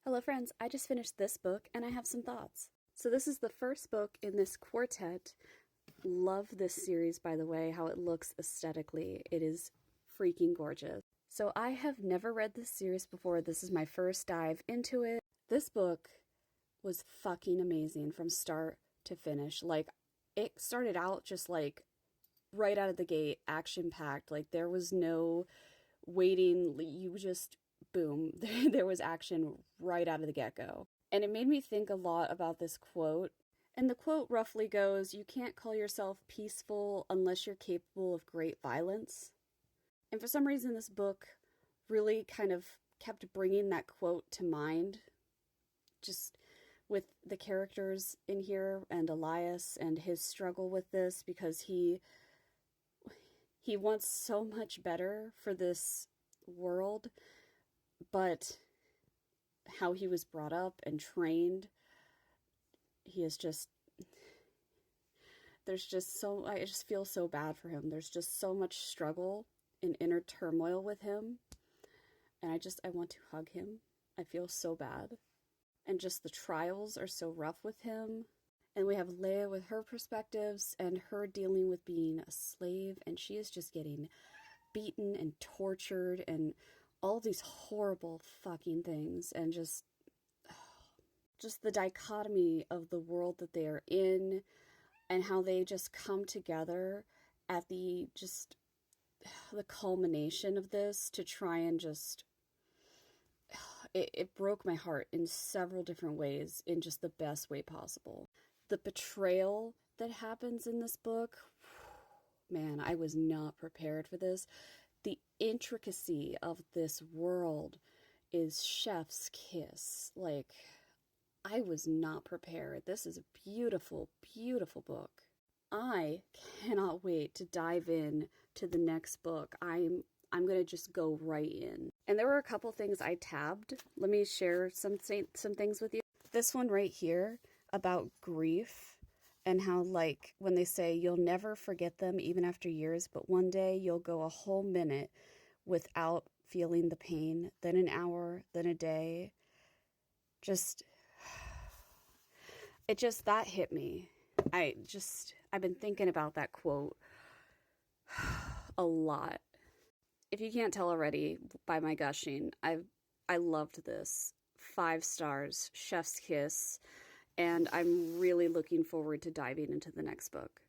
Hello friends, I just finished this book and I have some thoughts. So this is the first book in this quartet. Love this series, by the way, how it looks aesthetically. It is freaking gorgeous. So I have never read this series before. This is my first dive into it. This book was fucking amazing from start to finish. Like, it started out just like right out of the gate, action-packed. Like, there was no waiting. You just boom, there was action right out of the get-go. And it made me think a lot about this quote. And the quote roughly goes, "You can't call yourself peaceful unless you're capable of great violence." And for some reason, this book really kind of kept bringing that quote to mind, just with the characters in here and Elias and his struggle with this, because he wants so much better for this world, but how he was brought up and trained, he is just, there's just so, I just feel so bad for him. There's just so much struggle and inner turmoil with him. And I want to hug him. I feel so bad. And just the trials are so rough with him. And we have Leia with her perspectives and her dealing with being a slave. And she is just getting beaten and tortured and all these horrible fucking things. And just the dichotomy of the world that they are in and how they just come together at the culmination of this to try and just, it broke my heart in several different ways, in just the best way possible. The betrayal that happens in this book, man, I was not prepared for this. The intricacy of this world is chef's kiss. Like, I was not prepared. This is a beautiful, beautiful book. I cannot wait to dive in to the next book. I'm going to just go right in. And there were a couple things I tabbed. Let me share some things with you. This one right here about grief and how, like, when they say you'll never forget them even after years, but one day you'll go a whole minute without feeling the pain, then an hour, then a day. That hit me. I've been thinking about that quote a lot. If you can't tell already by my gushing, I loved this. 5 stars, chef's kiss, and I'm really looking forward to diving into the next book.